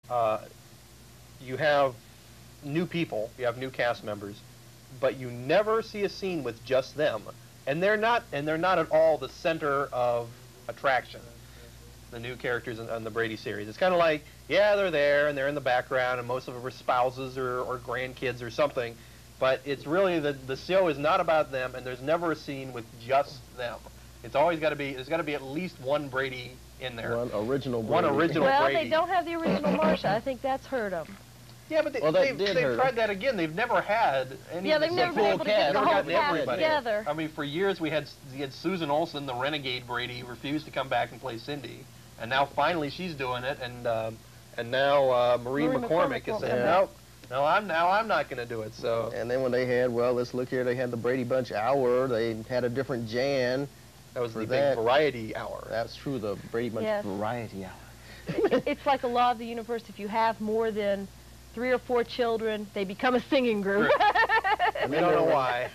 you have new people, you have new cast members, but you never see a scene with just them, and they're not at all the center of attraction. The new characters on the Brady series, it's kind of like, yeah, they're there and they're in the background, and most of them are spouses or grandkids or something, but it's really the show is not about them, and there's never a scene with just them. It's always got to be, there's got to be at least one Brady in there. One original Brady. One original well, Brady. they don't have the original Marsha. I think that's hurt them. Yeah, but they've tried that again. They've never had any. Yeah, they've never been able to get the whole cast together. I mean, for years you had Susan Olsen, the renegade Brady, refused to come back and play Cindy, and now finally she's doing it, and now Marie McCormick is saying, no, I'm not going to do it. So. And then when they had, well, let's look here, they had the Brady Bunch Hour. They had a different Jan. That was the big variety hour. That's true, the Brady Bunch Variety Hour. It's like a law of the universe. If you have more than 3 or 4 children, they become a singing group. And they don't know why.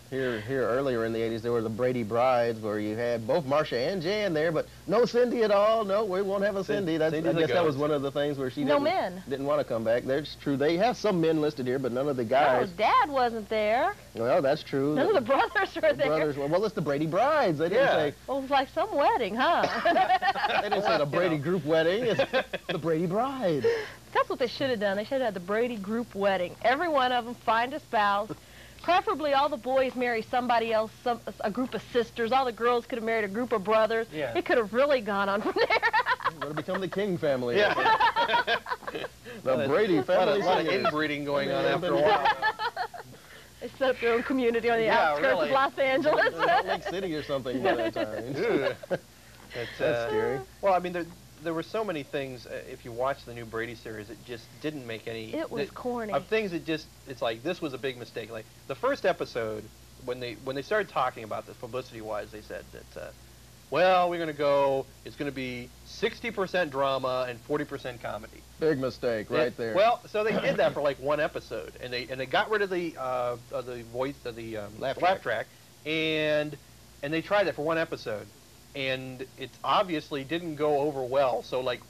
Here earlier in the 80s, there were the Brady Brides, where you had both Marsha and Jan there, but no Cindy at all. No, we won't have a Cindy. I guess that was one of the things where she didn't want to come back. That's true. They have some men listed here, but none of the guys. No, Dad wasn't there. Well, that's true. None of the brothers were there. Well, it's the Brady Brides. They didn't say. Well, it was like some wedding, huh? They didn't say the Brady group wedding. It's the Brady Brides. That's what they should have done. They should have had the Brady group wedding. Every one of them find a spouse. Preferably all the boys marry somebody else, a group of sisters. All the girls could have married a group of brothers. Yeah. It could have really gone on from there. It would have become the King family. Yeah. The Brady family. A lot of inbreeding going on after a while. They set up their own community on the outskirts of Los Angeles. Lake City or something by that time. That's scary. Well, I mean, there were so many things, if you watch the new Brady series, it just didn't make any... It was corny. Of things that just, it's like, this was a big mistake. Like, the first episode, when they started talking about this, publicity-wise, they said that, well, we're going to go, it's going to be 60% drama and 40% comedy. Big mistake, right there. Well, so they did that for like one episode, and they got rid of the voice, of the laugh track, and they tried that for one episode. And it obviously didn't go over well. So, like,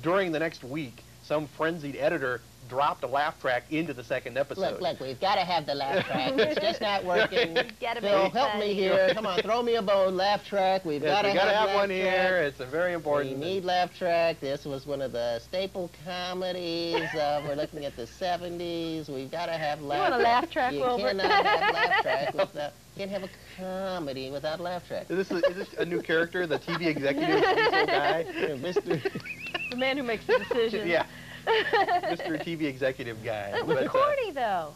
during the next week, some frenzied editor dropped a laugh track into the second episode. Look, we've got to have the laugh track. It's just not working. Phil, help me here. Come on, throw me a bone. Laugh track. We've got to have one here. It's a very important. We need laugh track. This was one of the staple comedies. We're looking at the 70s. We've got to have laugh track. You want a laugh track over? You cannot have laugh track without... Can't have a comedy without laugh track. Is this a new character, the TV executive guy? The man who makes the decisions. Yeah. Mr. TV executive guy. It was corny, though.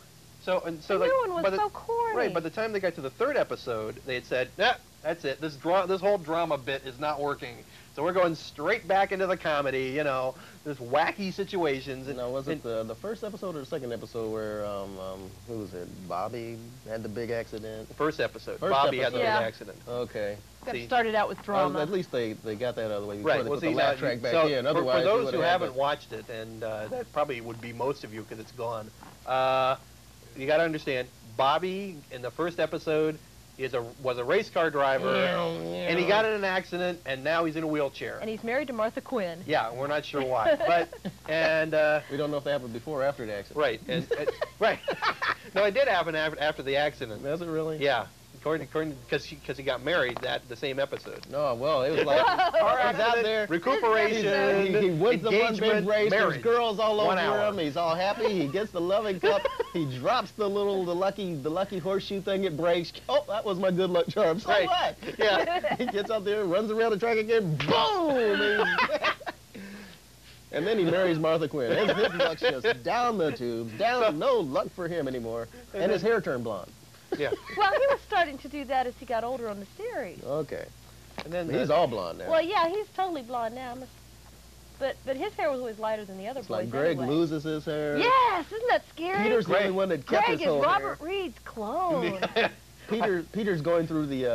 The new one was so corny. Right, by the time they got to the third episode, they had said, nah, that's it. This whole drama bit is not working. So we're going straight back into the comedy, you know, this wacky situations. No, was it the first episode or the second episode where, who was it, Bobby had the big accident? The first episode. Bobby had the big accident. Okay. Started out with drama. At least they got that out of the way before right. they put the laugh track back in. Otherwise, for those who haven't watched it, and that probably would be most of you because it's gone, you got to understand, Bobby in the first episode was a race car driver, and he got in an accident, and now he's in a wheelchair. And he's married to Martha Quinn. Yeah, we're not sure why, we don't know if that happened before or after the accident. Right, right. No, it did happen after the accident. Does it really? Yeah. According because he got married the same episode. No, well, it was like he's out there, recuperation, he wins the one big race. Marriage. There's girls all over him. He's all happy. He gets the loving cup. He drops the lucky horseshoe thing. It breaks. Oh, that was my good luck charm. So what? Yeah. He gets out there, runs around the track again. Boom! And then he marries Martha Quinn. His luck's just down the tubes. No luck for him anymore. And his hair turned blonde. Yeah. Well, he was starting to do that as he got older on the series. Okay. And then he's all blonde now. Well, yeah, he's totally blonde now. But his hair was always lighter than the other boys. Like Greg loses his hair. Yes, isn't that scary? Peter's the only one that kept his whole hair. hair. Greg is Robert Reed's clone. Peter's going through the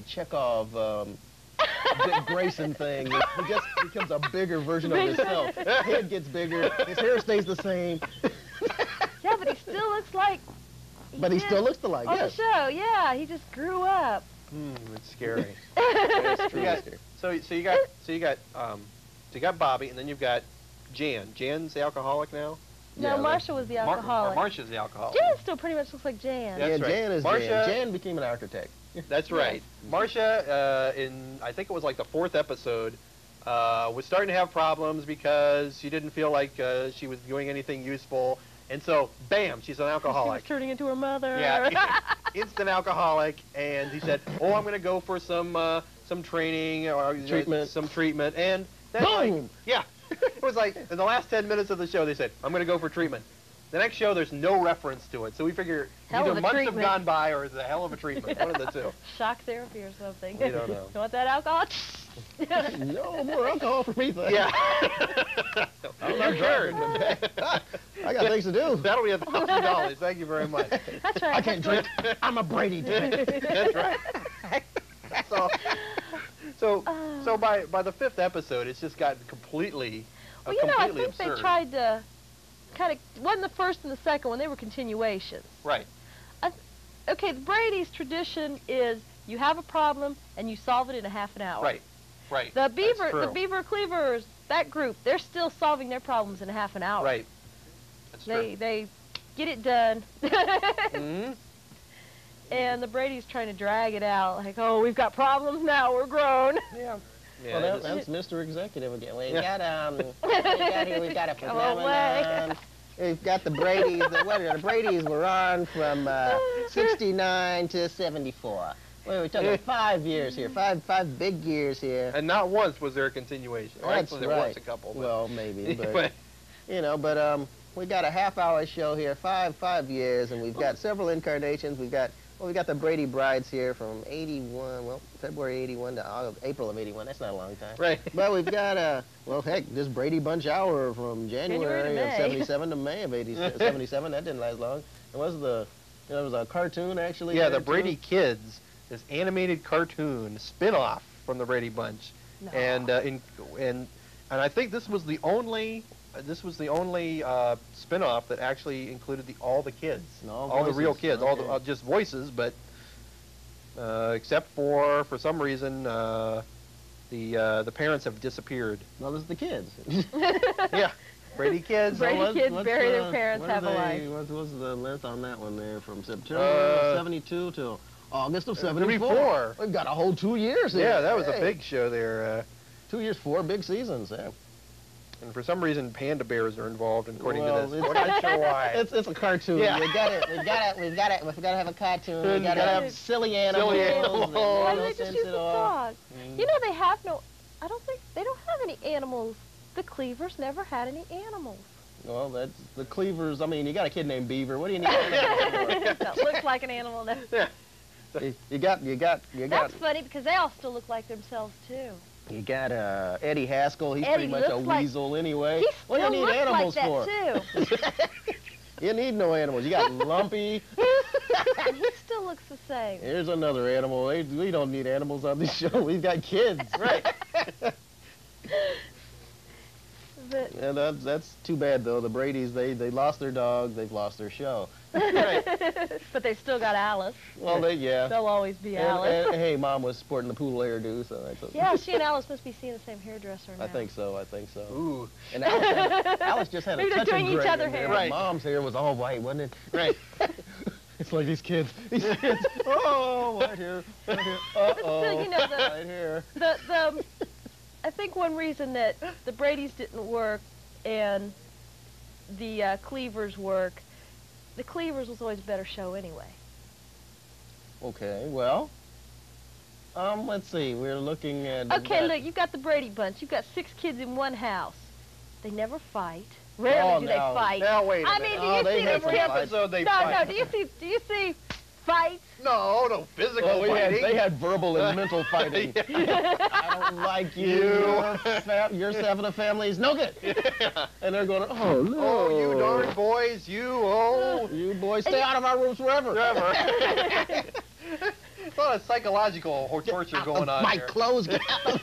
Chekhov Dick Grayson thing. He just becomes a bigger version of himself. His head gets bigger. His hair stays the same. Yeah, but he still looks like. But he still looks alike. On the show, yeah, he just grew up. It's scary. That's true. So you got Bobby, and then you've got Jan. Jan's the alcoholic now? No, Yeah, Marsha was the alcoholic. Marsha's the alcoholic. Jan still pretty much looks like Jan. Yeah, That's right. Jan is Marsha, Jan. Jan became an architect. That's right. Marsha, in I think it was like the 4th episode, was starting to have problems because she didn't feel like she was doing anything useful, and so bam, she's an alcoholic. She was turning into her mother. Yeah, instant alcoholic, and he said, "Oh, I'm going to go for some training or Treatment. some treatment," and then Boom! like, yeah, it was like in the last 10 minutes of the show they said, "I'm going to go for treatment." The next show, there's no reference to it, so we figure Hell either of a months treatment. have gone by or it's a hell of a treatment. One of the two. Shock therapy or something. We don't know. You want that alcohol? No more alcohol for me, thanks. Yeah. I'm not driving, but I got things to do. That'll be $1,000. Thank you very much. That's right. I can't drink. I'm a Brady. That's right. So by the 5th episode, it's just gotten completely Well, you know, I completely think absurd. they tried to kind of, wasn't the first and the second one, they were continuations. Right. Okay, the Brady's tradition is you have a problem and you solve it in a half an hour. Right. Right. The That's true. Beaver Cleavers, that group, they're still solving their problems in a half an hour. Right. That's true. They get it done. Mm-hmm. And the Brady's trying to drag it out, like, oh, we've got problems now, we're grown. Yeah. Well, that's Mr. Executive again. We've got we've got a Go away. phenomenon. We've got the Bradys. The Bradys were on from 69 to 74. Well, we're talking 5 years here, five big years here. And not once was there a continuation. Or That's actually, right. there was a couple. But, Well, maybe, but but you know, we got a half-hour show here, five years, and we've got several incarnations. We got the Brady Brides here from 81, well, February 81 to April of 81. That's not a long time. Right. But we've got, well, heck, this Brady Bunch Hour from January to of May. 77 to May of 77. That didn't last long. It was it was a cartoon, actually. yeah, there, the Brady too. Kids, this animated cartoon spin-off from the Brady Bunch, No. and I think this was the only spin-off that actually included all the kids, And all the real voices. kids, all Okay. the just voices, but except for some reason the parents have disappeared. No, this is the kids. Yeah, Brady Kids. Brady Kids bury their parents, what have a life. What was the length on that one there? From September of 72 till August of 74. 74. We've got a whole 2 years here. Yeah, that was a Hey. big show there. 2 years, 4 big seasons. Yeah. And for some reason, panda bears are involved, according Well, to this. We're not sure why. It's a cartoon. Yeah. We've got to have a cartoon. We got to have silly animals. Silly and animals. Why no do they just sense use at the all. dog? You know, they have no, I don't think, they don't have any animals. The Cleavers never had any animals. Well, that's the Cleavers. I mean, you got a kid named Beaver. What do you need animals That looks like an animal. No. for? You got. That's funny because they all still look like themselves too. You got Eddie Haskell. He's Eddie pretty much a looks like- weasel anyway. He What do still you need looks animals like for? that too. You need no animals. You got Lumpy. And he still looks the same. Here's another animal. We don't need animals on this show. We've got kids. Right. But, Yeah, that's too bad though. The Bradys, they lost their dog. They've lost their show. but they still got Alice. Well, yeah. They'll always be And, Alice. and, hey, Mom was sporting the poodle hairdo, so that's okay. Yeah, she and Alice must be seeing the same hairdresser now. I think so. Ooh. And Alice just had Maybe a they're touch doing of each gray other in there. hair. Right. Mom's hair was all white, wasn't it? Right. It's like these kids. These kids. Oh, right here. Right here. Uh-oh. But still, you know, right here. I think one reason that the Bradys didn't work and the Cleavers work, the Cleavers was always a better show anyway. Okay, well, let's see. We're looking at. Okay, look, you've got the Brady Bunch. You've got 6 kids in one house. They never fight. Rarely do they now- fight. Now wait a I minute. mean, do Oh, you they see had these some kids? fights. Episode they No, fight. do you see fights? No physical Well, fighting. they had verbal and mental fighting. I don't like you. Your 7 of families, no good. And they're going, oh, no. Oh, you darn boys, You boys stay out of our rooms forever. Forever. A lot of psychological torture going on My here. clothes, get out.